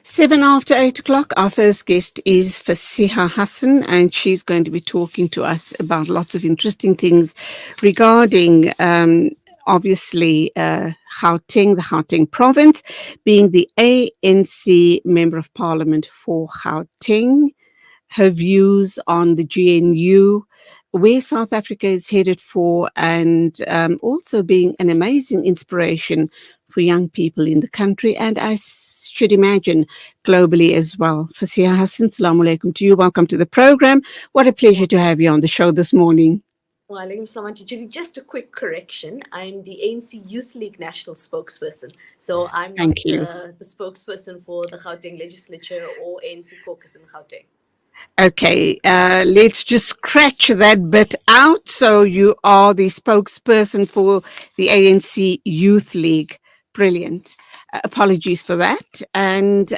7 after 8 o'clock, our first guest is Fasiha Hassan, and she's going to be talking to us about lots of interesting things regarding, obviously, Gauteng, the Gauteng province, being the ANC Member of Parliament for Gauteng, her views on the GNU, where South Africa is headed for, and also being an amazing inspiration for young people in the country, and should imagine globally as well. Fasiha Hassan, Assalamu alaikum to you. Welcome to the program. What a pleasure to have you on the show this morning. Walaikum salam. Julie, just a quick correction. I'm the ANC Youth League National Spokesperson. So I'm not Thank you. the spokesperson for the Gauteng Legislature or ANC caucus in Gauteng. Okay, let's just scratch that bit out. So you are the spokesperson for the ANC Youth League. Brilliant. Apologies for that. And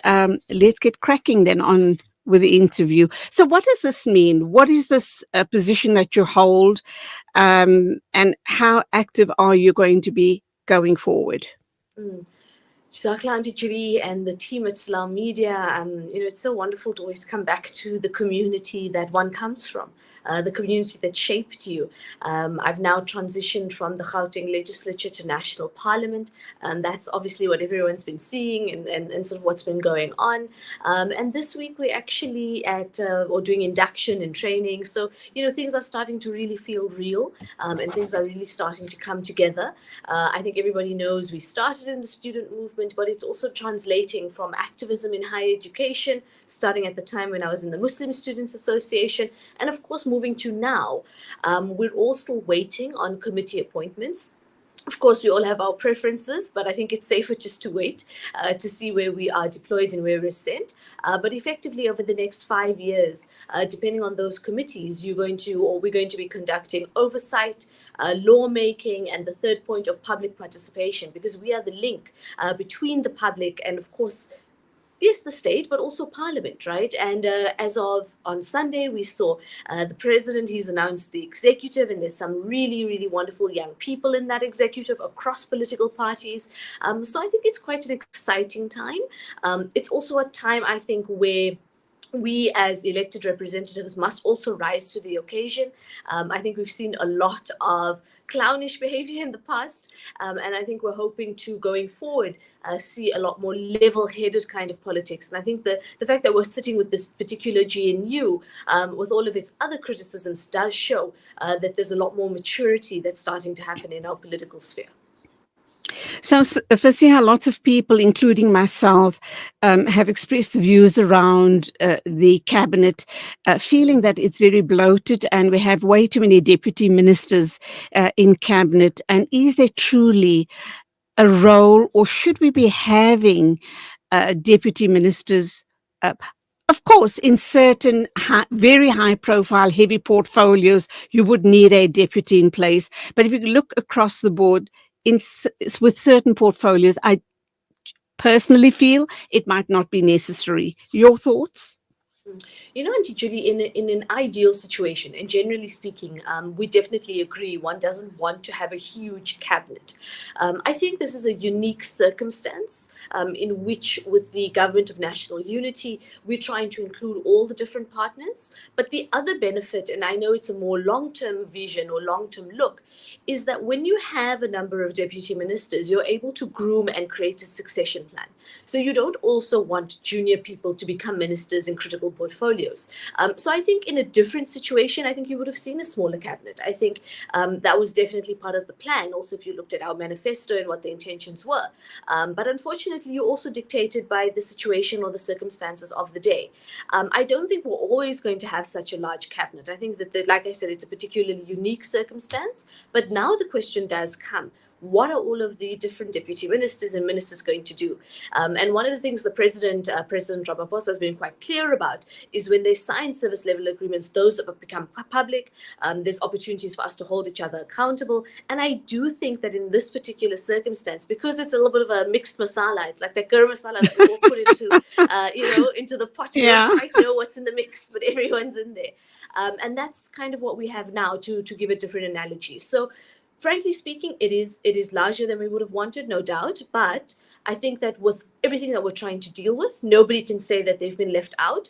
let's get cracking then on with the interview. So what does this mean? What is this position that you hold? And how active are you going to be going forward? Jazakallah, Auntie Julie, and the team at Salam Media. It's so wonderful to always come back to the community that one comes from, the community that shaped you. I've now transitioned from the Gauteng legislature to national parliament, and that's obviously what everyone's been seeing and sort of what's been going on. And this week we're actually doing induction and training. So, things are starting to really feel real, and things are really starting to come together. I think everybody knows we started in the student movement, but it's also translating from activism in higher education, starting at the time when I was in the Muslim Students Association, and of course moving to now. We're all still waiting on committee appointments. Of course, we all have our preferences, but I think it's safer just to wait to see where we are deployed and where we're sent. But effectively, over the next 5 years, depending on those committees, we're going to be conducting oversight, lawmaking, and the third point of public participation, because we are the link between the public and, of course, yes, the state, but also parliament, right? And as of on Sunday, we saw the president, he's announced the executive, and there's some really, really wonderful young people in that executive across political parties. So I think it's quite an exciting time. It's also a time, I think, where we as elected representatives must also rise to the occasion. I think we've seen a lot of clownish behavior in the past, and I think we're hoping to, going forward, see a lot more level-headed kind of politics. And I think the fact that we're sitting with this particular GNU, with all of its other criticisms, does show that there's a lot more maturity that's starting to happen in our political sphere. So, Fasiha, lots of people, including myself, have expressed views around the cabinet, feeling that it's very bloated and we have way too many deputy ministers in cabinet. And is there truly a role, or should we be having deputy ministers? Of course, in certain very high profile, heavy portfolios, you would need a deputy in place. But if you look across the board, with certain portfolios, I personally feel it might not be necessary. Your thoughts? Auntie Julie, in an ideal situation, and generally speaking, we definitely agree one doesn't want to have a huge cabinet. I think this is a unique circumstance in which, with the Government of National Unity, we're trying to include all the different partners. But the other benefit, and I know it's a more long-term vision or long-term look, is that when you have a number of deputy ministers, you're able to groom and create a succession plan. So you don't also want junior people to become ministers in critical portfolios. So I think in a different situation, I think you would have seen a smaller cabinet. I think that was definitely part of the plan. Also, if you looked at our manifesto and what the intentions were. But unfortunately, you're also dictated by the situation or the circumstances of the day. I don't think we're always going to have such a large cabinet. I think that, like I said, it's a particularly unique circumstance. But now the question does come. What are all of the different deputy ministers and ministers going to do? And one of the things the President Ramaphosa has been quite clear about is when they sign service level agreements, those have become public. There's opportunities for us to hold each other accountable. And I do think that in this particular circumstance, because it's a little bit of a mixed masala, it's like the garam masala that we all put into the pot. We don't quite know what's in the mix, but everyone's in there. And that's kind of what we have now, to give a different analogy. So frankly speaking, it is larger than we would have wanted, no doubt. But I think that with everything that we're trying to deal with, nobody can say that they've been left out.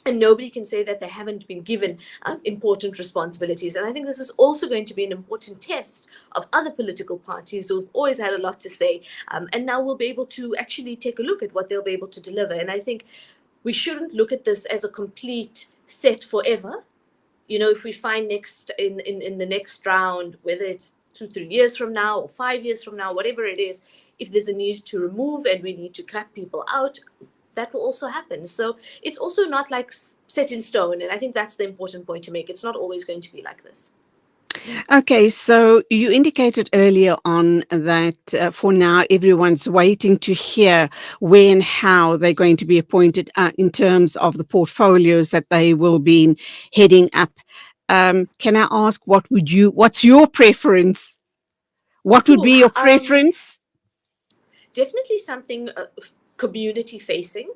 And nobody can say that they haven't been given important responsibilities. And I think this is also going to be an important test of other political parties who've always had a lot to say. And now we'll be able to actually take a look at what they'll be able to deliver. And I think we shouldn't look at this as a complete set forever. You know, if we find in the next round, whether it's 2-3 years from now or 5 years from now, whatever it is, if there's a need to remove and we need to cut people out, that will also happen. So it's also not like set in stone. And I think that's the important point to make. It's not always going to be like this. Okay, so you indicated earlier on that for now everyone's waiting to hear when and how they're going to be appointed in terms of the portfolios that they will be heading up. Can I ask what's your preference? What would be your preference? Definitely something community facing.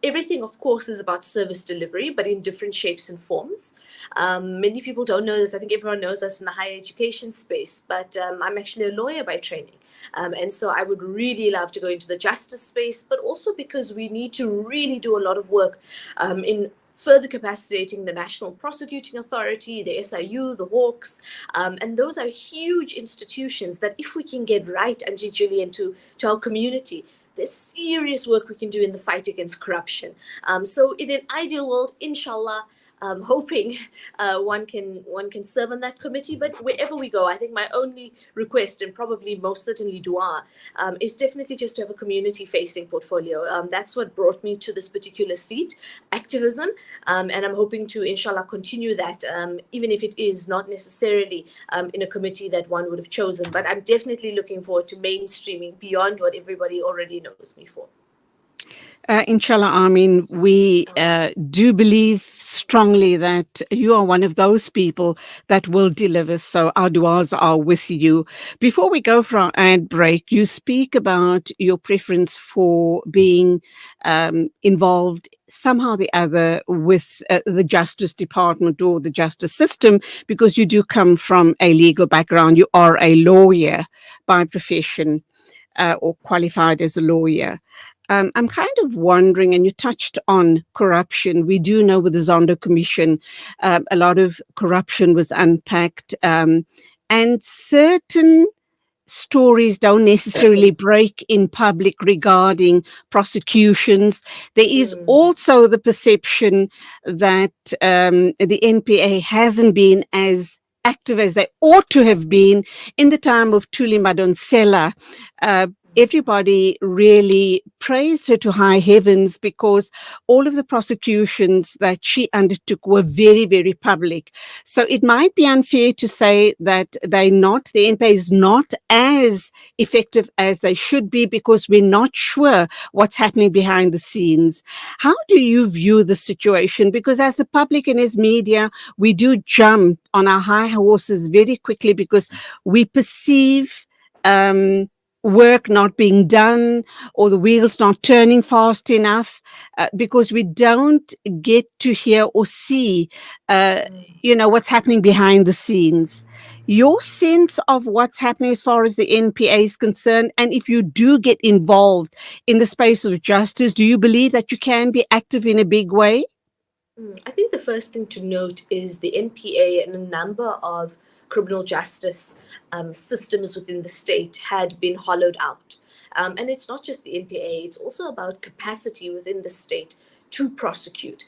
Everything, of course, is about service delivery, but in different shapes and forms. Many people don't know this. I think everyone knows this in the higher education space, but I'm actually a lawyer by training. And so I would really love to go into the justice space, but also because we need to really do a lot of work in further capacitating the National Prosecuting Authority, the SIU, the Hawks, and those are huge institutions that if we can get right, ANCYL, into our community, there's serious work we can do in the fight against corruption. So in an ideal world, inshallah, hoping one can serve on that committee. But wherever we go, I think my only request, and probably most certainly dua, is definitely just to have a community-facing portfolio. That's what brought me to this particular seat, activism, and I'm hoping to, inshallah, continue that, even if it is not necessarily in a committee that one would have chosen. But I'm definitely looking forward to mainstreaming beyond what everybody already knows me for. Inshallah, Amin, we do believe strongly that you are one of those people that will deliver. So our duas are with you. Before we go for our ad break, you speak about your preference for being involved somehow or the other with the Justice Department or the justice system, because you do come from a legal background. You are a lawyer by profession or qualified as a lawyer. I'm kind of wondering, and you touched on corruption. We do know with the Zondo Commission, a lot of corruption was unpacked, and certain stories don't necessarily break in public regarding prosecutions. There is also the perception that the NPA hasn't been as active as they ought to have been in the time of Thuli Madonsela. Everybody really praised her to high heavens because all of the prosecutions that she undertook were very, very public. So it might be unfair to say that the NPA is not as effective as they should be because we're not sure what's happening behind the scenes. How do you view the situation? Because as the public and as media, we do jump on our high horses very quickly because we perceive work not being done or the wheels not turning fast enough because we don't get to hear or see what's happening behind the scenes. Your sense of what's happening as far as the NPA is concerned, and if you do get involved in the space of justice, do you believe that you can be active in a big way? I think the first thing to note is the NPA and a number of criminal justice systems within the state had been hollowed out. And it's not just the NPA, it's also about capacity within the state to prosecute.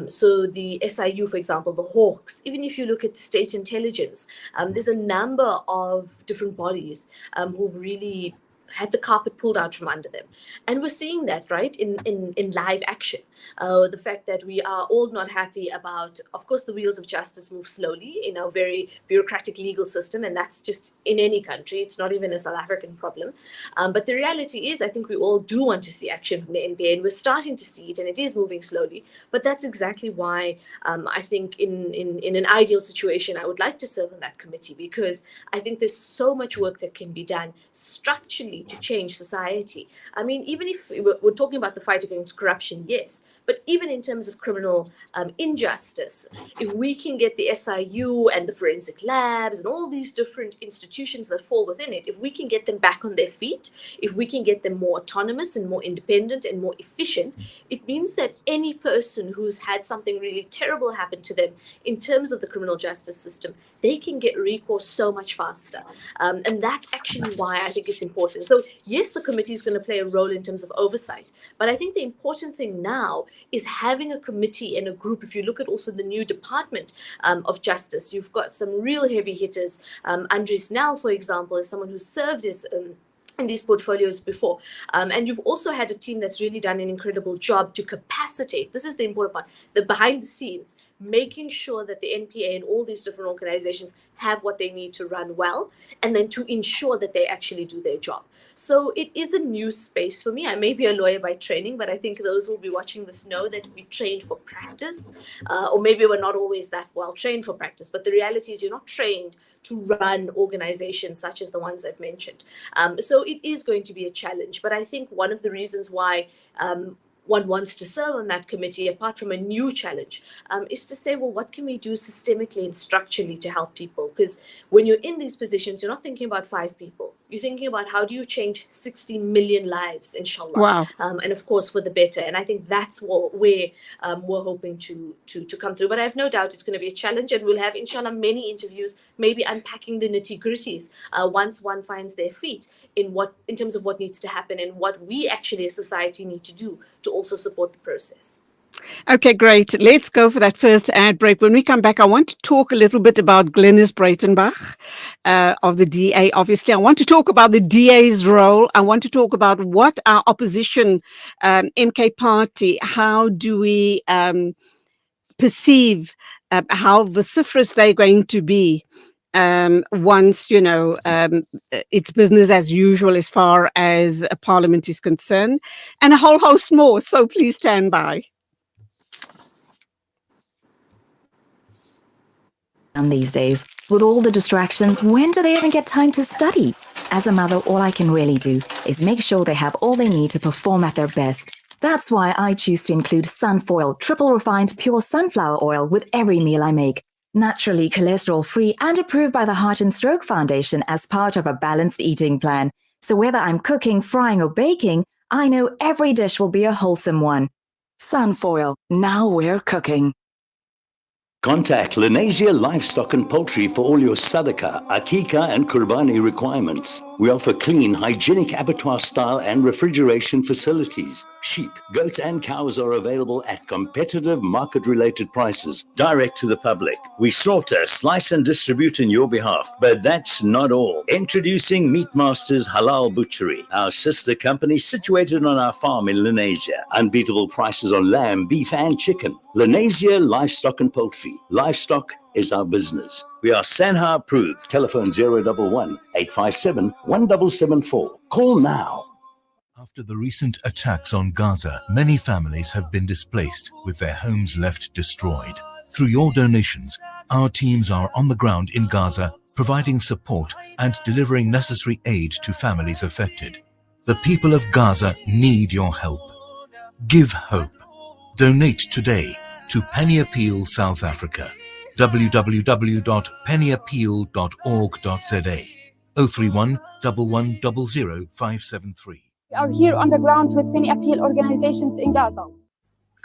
So the SIU, for example, the Hawks, even if you look at the state intelligence, there's a number of different bodies who've really had the carpet pulled out from under them. And we're seeing that, right, in live action. The fact that we are all not happy about, of course, the wheels of justice move slowly in our very bureaucratic legal system, and that's just in any country. It's not even a South African problem. But the reality is, I think we all do want to see action from the NPA, and we're starting to see it, and it is moving slowly. But that's exactly why I think in an ideal situation, I would like to serve on that committee, because I think there's so much work that can be done structurally way to change society. I mean, even if we're talking about the fight against corruption, yes, but even in terms of criminal injustice, if we can get the SIU and the forensic labs and all these different institutions that fall within it, if we can get them back on their feet, if we can get them more autonomous and more independent and more efficient, it means that any person who's had something really terrible happen to them in terms of the criminal justice system, they can get recourse so much faster. And that's actually why I think it's important. So yes, the committee is going to play a role in terms of oversight, but I think the important thing now is having a committee and a group. If you look at also the new Department of Justice, you've got some real heavy hitters. Andries Nel, for example, is someone who served as in these portfolios before. And you've also had a team that's really done an incredible job to capacitate. This is the important part, the behind the scenes, making sure that the NPA and all these different organizations have what they need to run well, and then to ensure that they actually do their job. So it is a new space for me. I may be a lawyer by training, but I think those who will be watching this know that we trained for practice, or maybe we're not always that well trained for practice, but the reality is you're not trained to run organizations such as the ones I've mentioned. So it is going to be a challenge, but I think one of the reasons why one wants to serve on that committee, apart from a new challenge, is to say, well, what can we do systemically and structurally to help people? Because when you're in these positions, you're not thinking about 5 people. You're thinking about how do you change 60 million lives, inshallah. Wow. And of course, for the better. And I think that's where we're hoping to come through. But I have no doubt it's going to be a challenge, and we'll have, inshallah, many interviews, maybe unpacking the nitty-gritties once one finds their feet in terms of what needs to happen and what we actually as society need to do to also support the process. Okay, great. Let's go for that first ad break. When we come back, I want to talk a little bit about Glenys Breitenbach of the DA. Obviously, I want to talk about the DA's role. I want to talk about what our opposition MK party, how do we perceive how vociferous they're going to be once, it's business as usual as far as Parliament is concerned, and a whole host more. So please stand by. And these days, with all the distractions, when do they even get time to study? As a mother, all I can really do is make sure they have all they need to perform at their best. That's why I choose to include Sunfoil, triple refined pure sunflower oil with every meal I make. Naturally cholesterol-free and approved by the Heart and Stroke Foundation as part of a balanced eating plan. So whether I'm cooking, frying or baking, I know every dish will be a wholesome one. Sunfoil, now we're cooking. Contact Lenasia Livestock and Poultry for all your sadaqah, akika and kurbani requirements. We offer clean, hygienic abattoir style and refrigeration facilities. Sheep, goats and cows are available at competitive market-related prices, direct to the public. We slaughter, slice and distribute in your behalf. But that's not all. Introducing Meat Masters Halal Butchery, our sister company situated on our farm in Lenasia. Unbeatable prices on lamb, beef and chicken. Lenasia Livestock and Poultry. Livestock is our business. We are Sanha approved. Telephone 011 857 1774. Call now. After the recent attacks on Gaza, many families have been displaced with their homes left destroyed. Through your donations, our teams are on the ground in Gaza, providing support and delivering necessary aid to families affected. The people of Gaza need your help. Give hope. Donate today to Penny Appeal South Africa. www.pennyappeal.org.za 031 1100 573. We are here on the ground with Penny Appeal organizations in Gaza.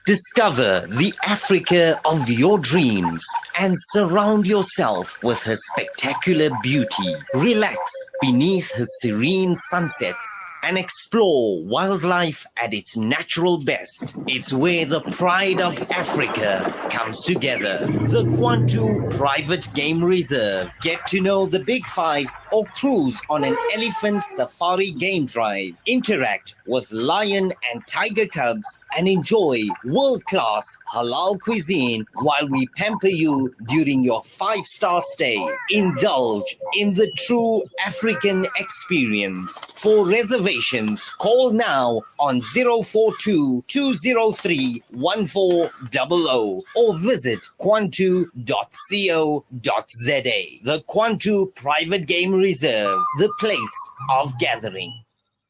Discover the Africa of your dreams and surround yourself with her spectacular beauty. Relax beneath her serene sunsets and explore wildlife at its natural best. It's where the pride of Africa comes together. The Kwantu Private Game Reserve. Get to know the Big Five or cruise on an elephant safari game drive. Interact with lion and tiger cubs and enjoy world-class halal cuisine while we pamper you during your 5-star stay. Indulge in the true African experience. For reservations, call now on 042-203-1400 or visit kwantu.co.za. The Kwantu Private Game Reserve, the place of gathering.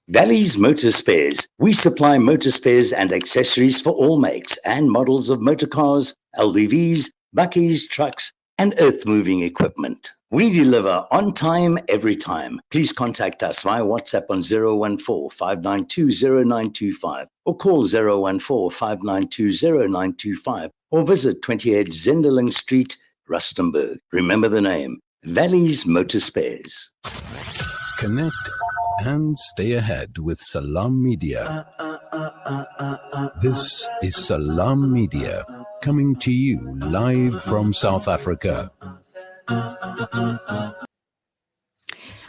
Valley's Motor Spares. We supply motor spares and accessories for all makes and models of motor cars, LDVs, bakkies, trucks, and earth-moving equipment. We deliver on time, every time. Please contact us via WhatsApp on 014-592-0925 or call 014-592-0925 or visit 28 Zenderling Street, Rustenburg. Remember the name, Valley's Motor Spares. Connect and stay ahead with Salam Media. This is Salam Media, coming to you live from South Africa.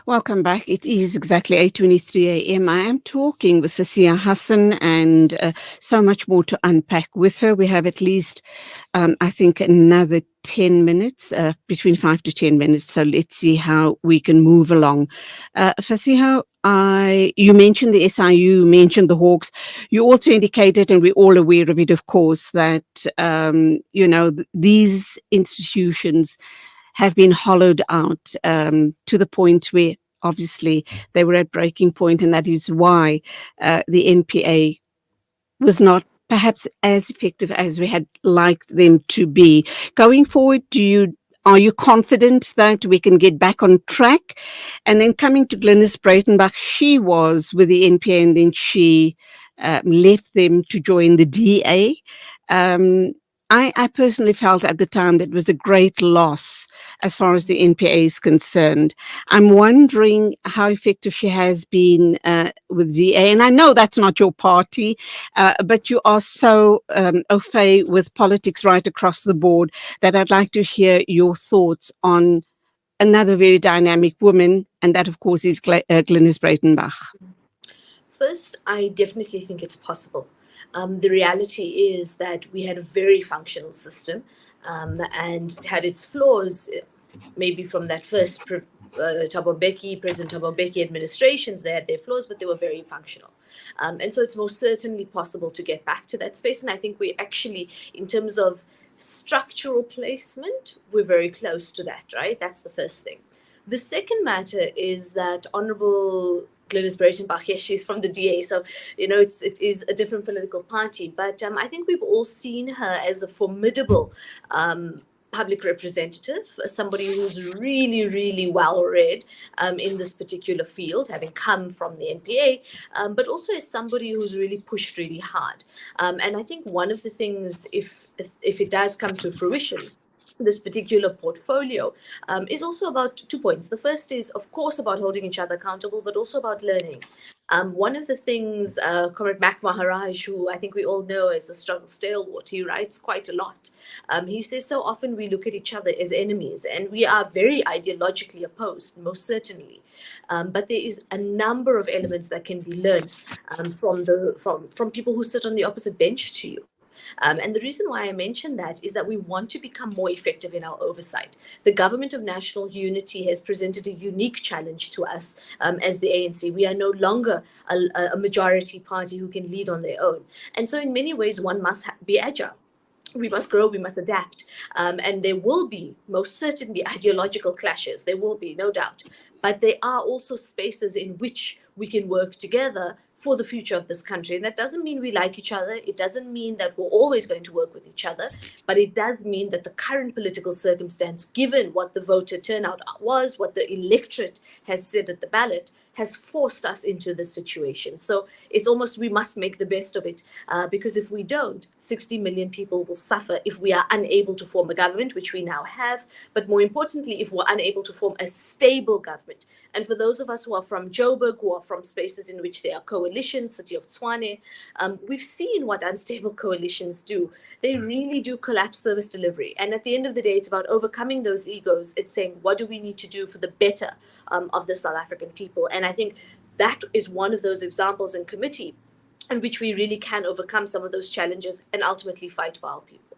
Welcome back. It is exactly 8:23 a.m. I am talking with Fasiha Hassan and so much more to unpack with her. We have at least, I think, another 10 minutes, between 5 to 10 minutes. So let's see how we can move along. Fasiha, you mentioned the SIU, you mentioned the Hawks. You also indicated, and we're all aware of it, of course, that, these institutions have been hollowed out to the point where obviously they were at breaking point, and that is why the NPA was not perhaps as effective as we had liked them to be. Going forward, are you confident that we can get back on track? And then coming to Glynis Breitenbach, she was with the NPA and then she left them to join the DA. I personally felt at the time that it was a great loss as far as the NPA is concerned. I'm wondering how effective she has been with DA. And I know that's not your party, but you are so au fait with politics right across the board that I'd like to hear your thoughts on another very dynamic woman, and that, of course, is Glynis Breitenbach. First, I definitely think it's possible. The reality is that we had a very functional system and it had its flaws, maybe from that first President Thabo Mbeki administrations. They had their flaws, but they were very functional. And so it's most certainly possible to get back to that space. And I think we actually, in terms of structural placement, we're very close to that, right? That's the first thing. The second matter is that Honorable Glynis Breitenbach, yes, she's from the DA, so it is a different political party. But I think we've all seen her as a formidable public representative, somebody who's really, really well read in this particular field, having come from the NPA, but also as somebody who's really pushed really hard. And I think one of the things, if it does come to fruition, this particular portfolio is also about 2 points. The first is, of course, about holding each other accountable, but also about learning. One of the things, Comrade Mac Maharaj, who I think we all know is a strong stalwart, he writes quite a lot. He says so often we look at each other as enemies, and we are very ideologically opposed, most certainly. But there is a number of elements that can be learned from people who sit on the opposite bench to you. And the reason why I mention that is that we want to become more effective in our oversight. The Government of National Unity has presented a unique challenge to us as the ANC. We are no longer a majority party who can lead on their own. And so in many ways, one must be agile. We must grow, we must adapt. And there will be most certainly ideological clashes. There will be, no doubt. But there are also spaces in which we can work together for the future of this country. And that doesn't mean we like each other. It doesn't mean that we're always going to work with each other. But it does mean that the current political circumstance, given what the voter turnout was, what the electorate has said at the ballot, has forced us into this situation. So it's almost we must make the best of it, because if we don't, 60 million people will suffer if we are unable to form a government, which we now have, but more importantly, if we're unable to form a stable government. And for those of us who are from Joburg, who are from spaces in which there are coalitions, City of Tshwane, we've seen what unstable coalitions do. They really do collapse service delivery. And at the end of the day, it's about overcoming those egos. It's saying, what do we need to do for the better of the South African people? And I think that is one of those examples in committee in which we really can overcome some of those challenges and ultimately fight for our people.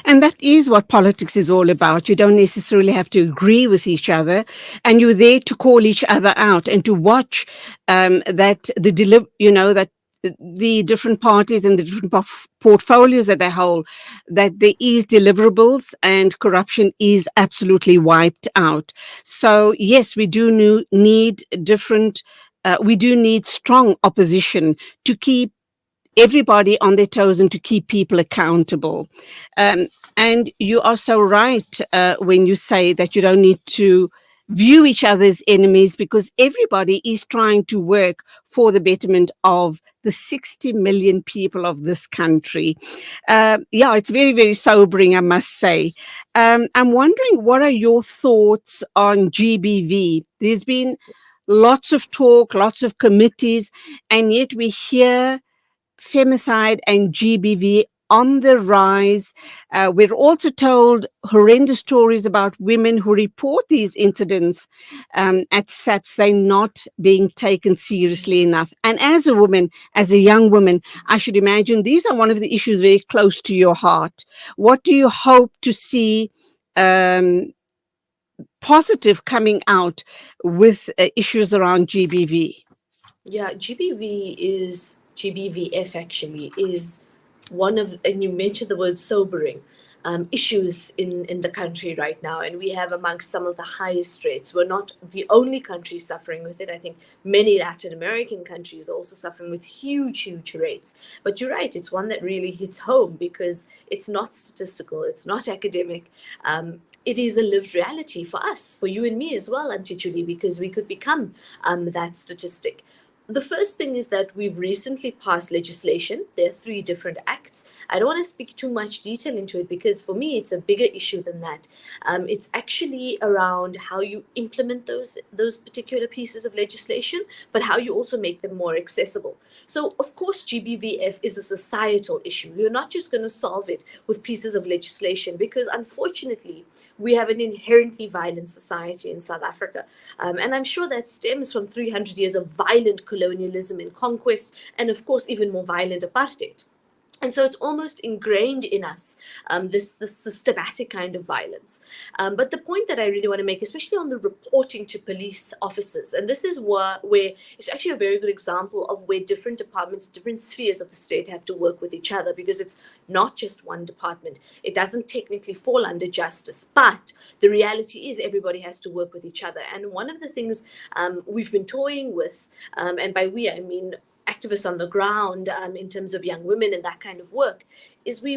And that is what politics is all about. You don't necessarily have to agree with each other, and you're there to call each other out and to watch that the different parties and the different portfolios that they hold, that there is deliverables and corruption is absolutely wiped out. So yes, we do need different we do need strong opposition to keep everybody on their toes and to keep people accountable. And you are so right when you say that you don't need to view each other as enemies, because everybody is trying to work for the betterment of the 60 million people of this country. Yeah, it's very, very sobering, I must say. I'm wondering, what are your thoughts on GBV? There's been lots of talk, lots of committees, and yet we hear femicide and GBV on the rise. We're also told horrendous stories about women who report these incidents at SAPS. They're not being taken seriously enough. And as a woman, as a young woman, I should imagine these are one of the issues very close to your heart. What do you hope to see positive coming out with issues around GBV? Yeah, GBVF actually is one of, and you mentioned the word sobering, issues in the country right now. And we have amongst some of the highest rates. We're not the only country suffering with it. I think many Latin American countries are also suffering with huge, huge rates. But you're right, it's one that really hits home because it's not statistical, it's not academic. It is a lived reality for us, for you and me as well, Auntie Julie, because we could become that statistic. The first thing is that we've recently passed legislation. There are 3 different acts. I don't want to speak too much detail into it because for me, it's a bigger issue than that. It's actually around how you implement those particular pieces of legislation, but how you also make them more accessible. So, of course, GBVF is a societal issue. You're not just going to solve it with pieces of legislation because, unfortunately, we have an inherently violent society in South Africa. And I'm sure that stems from 300 years of violent colonialism and conquest, and of course, even more violent apartheid. And so it's almost ingrained in us, this systematic kind of violence. But the point that I really want to make, especially on the reporting to police officers, and this is where it's actually a very good example of where different departments, different spheres of the state have to work with each other, because it's not just one department. It doesn't technically fall under justice, but the reality is everybody has to work with each other. And one of the things we've been toying with, and by we, I mean activists on the ground in terms of young women and that kind of work, is we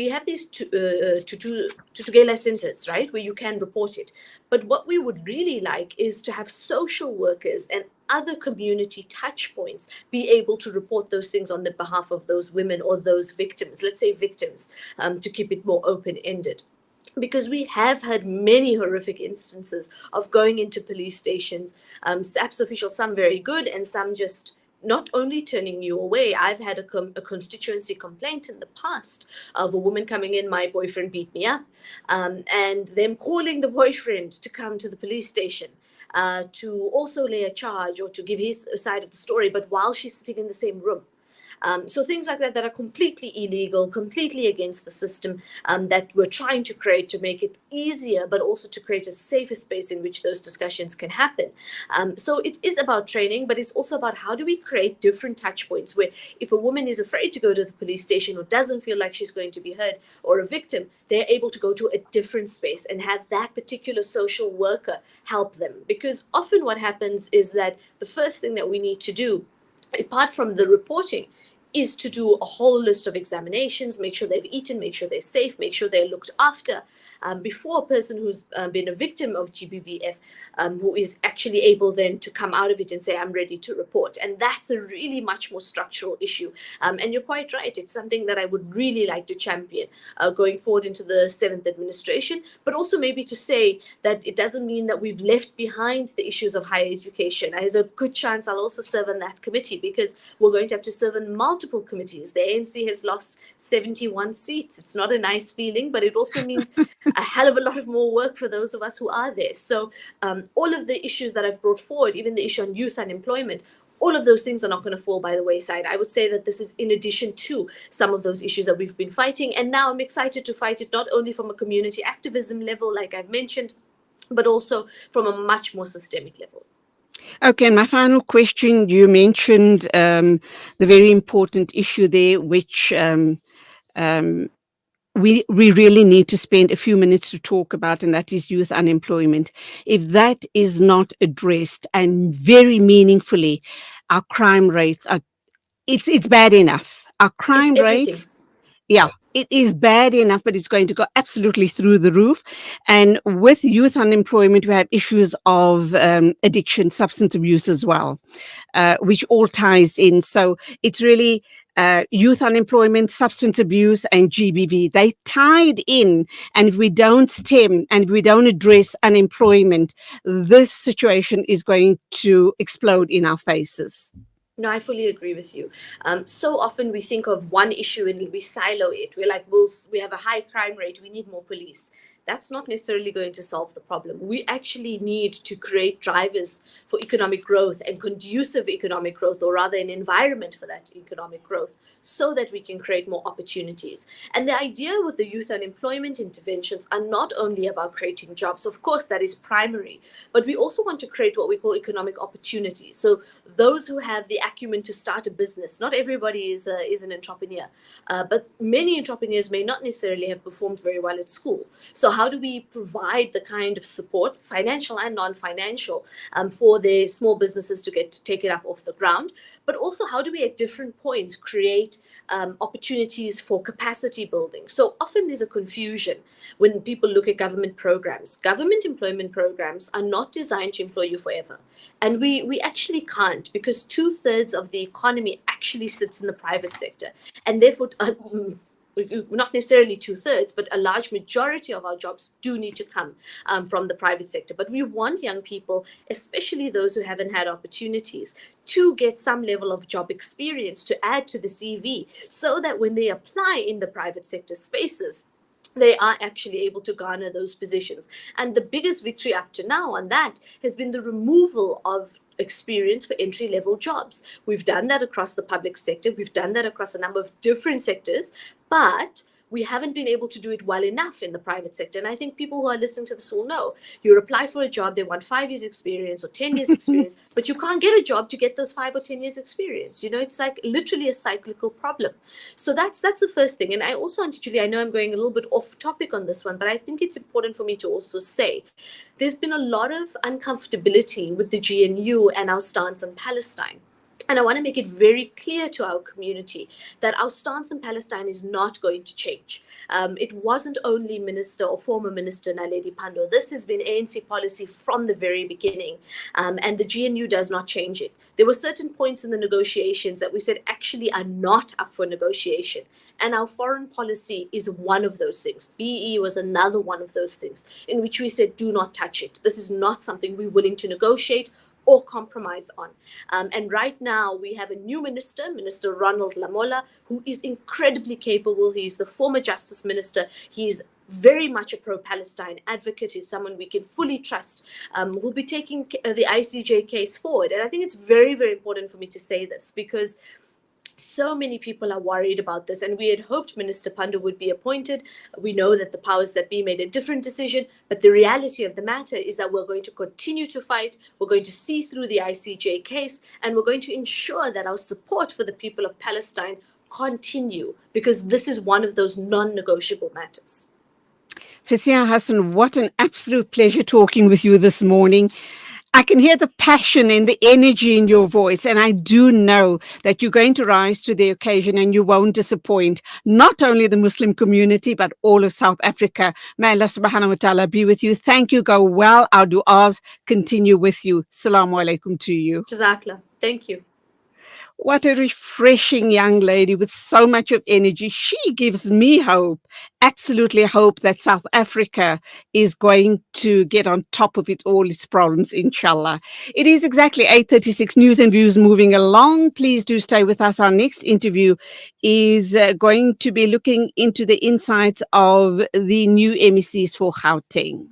have these Tutugela centers, right, where you can report it. But what we would really like is to have social workers and other community touch points be able to report those things on the behalf of those women or those victims, let's say victims, to keep it more open-ended. Because we have had many horrific instances of going into police stations, SAPS officials, some very good and some just not only turning you away. I've had a constituency complaint in the past of a woman coming in, my boyfriend beat me up, and them calling the boyfriend to come to the police station to also lay a charge or to give his side of the story, but while she's sitting in the same room. So things like that are completely illegal, completely against the system that we're trying to create to make it easier, but also to create a safer space in which those discussions can happen. So it is about training, but it's also about how do we create different touch points where if a woman is afraid to go to the police station or doesn't feel like she's going to be heard, or a victim, they're able to go to a different space and have that particular social worker help them. Because often what happens is that the first thing that we need to do, apart from the reporting, is to do a whole list of examinations, make sure they've eaten, make sure they're safe, make sure they're looked after, before a person who's been a victim of GBVF, who is actually able then to come out of it and say, I'm ready to report. And that's a really much more structural issue. And you're quite right. It's something that I would really like to champion going forward into the 7th administration, but also maybe to say that it doesn't mean that we've left behind the issues of higher education. There's a good chance I'll also serve on that committee because we're going to have to serve on multiple committees. The ANC has lost 71 seats. It's not a nice feeling, but it also means a hell of a lot of more work for those of us who are there. So all of the issues that I've brought forward, even the issue on youth unemployment, all of those things are not going to fall by the wayside. I would say that this is in addition to some of those issues that we've been fighting. And now I'm excited to fight it not only from a community activism level, like I've mentioned, but also from a much more systemic level. Okay, and my final question, you mentioned the very important issue there, which we really need to spend a few minutes to talk about, and that is youth unemployment. If that is not addressed and very meaningfully, our crime rates are, it's bad enough. Our It's crime everything. rates, yeah, it is bad enough, but it's going to go absolutely through the roof. And with youth unemployment, we have issues of addiction, substance abuse as well, which all ties in. So it's really youth unemployment, substance abuse, and GBV. They tied in. And if we don't stem and if we don't address unemployment, this situation is going to explode in our faces. No, I fully agree with you. So often we think of one issue and we silo it. We're like, we have a high crime rate, we need more police. That's not necessarily going to solve the problem. We actually need to create drivers for economic growth and conducive economic growth, or rather an environment for that economic growth, so that we can create more opportunities. And the idea with the youth unemployment interventions are not only about creating jobs. Of course, that is primary, but we also want to create what we call economic opportunities. So those who have the acumen to start a business, not everybody is an entrepreneur, but many entrepreneurs may not necessarily have performed very well at school. So how do we provide the kind of support, financial and non-financial, for the small businesses to take it up off the ground? But also, how do we at different points create opportunities for capacity building? So often there's a confusion when people look at government programs. Government employment programs are not designed to employ you forever. And we actually can't, because 2/3 of the economy actually sits in the private sector. And therefore, not necessarily 2/3, but a large majority of our jobs do need to come from the private sector. But we want young people, especially those who haven't had opportunities, to get some level of job experience to add to the CV, so that when they apply in the private sector spaces, they are actually able to garner those positions. And the biggest victory up to now on that has been the removal of experience for entry-level jobs. We've done that across the public sector. We've done that across a number of different sectors, but we haven't been able to do it well enough in the private sector. And I think people who are listening to this will know, you apply for a job, they want 5 years experience or 10 years experience, but you can't get a job to get those 5 or 10 years experience. You know, it's like literally a cyclical problem. So that's the first thing. And I also, Auntie Julie, I know I'm going a little bit off topic on this one, but I think it's important for me to also say, there's been a lot of uncomfortability with the GNU and our stance on Palestine. And I want to make it very clear to our community that our stance in Palestine is not going to change. It wasn't only Minister or former Minister Naledi Pandor. This has been ANC policy from the very beginning, and the GNU does not change it. There were certain points in the negotiations that we said actually are not up for negotiation. And our foreign policy is one of those things. BE was another one of those things in which we said, do not touch it. This is not something we're willing to negotiate or compromise on. And right now we have a new minister, Minister Ronald Lamola, who is incredibly capable. He's the former Justice Minister. He is very much a pro-Palestine advocate. He's someone we can fully trust, who'll be taking the ICJ case forward. And I think it's very, very important for me to say this, because so many people are worried about this, and we had hoped Minister Pandor would be appointed. We know that the powers that be made a different decision, but the reality of the matter is that we're going to continue to fight. We're going to see through the ICJ case, and we're going to ensure that our support for the people of Palestine continue, because this is one of those non-negotiable matters. Fasiha Hassan, what an absolute pleasure talking with you this morning. I can hear the passion and the energy in your voice, and I do know that you're going to rise to the occasion and you won't disappoint not only the Muslim community, but all of South Africa. May Allah subhanahu wa ta'ala be with you. Thank you. Go well. Our du'as continue with you. Assalamu alaikum to you. Jazakallah. Thank you. What a refreshing young lady with so much of energy. She gives me hope, absolutely hope that South Africa is going to get on top of it, all its problems, inshallah. It is exactly 8:36, News and Views moving along. Please do stay with us. Our next interview is going to be looking into the insights of the new MECs for Gauteng.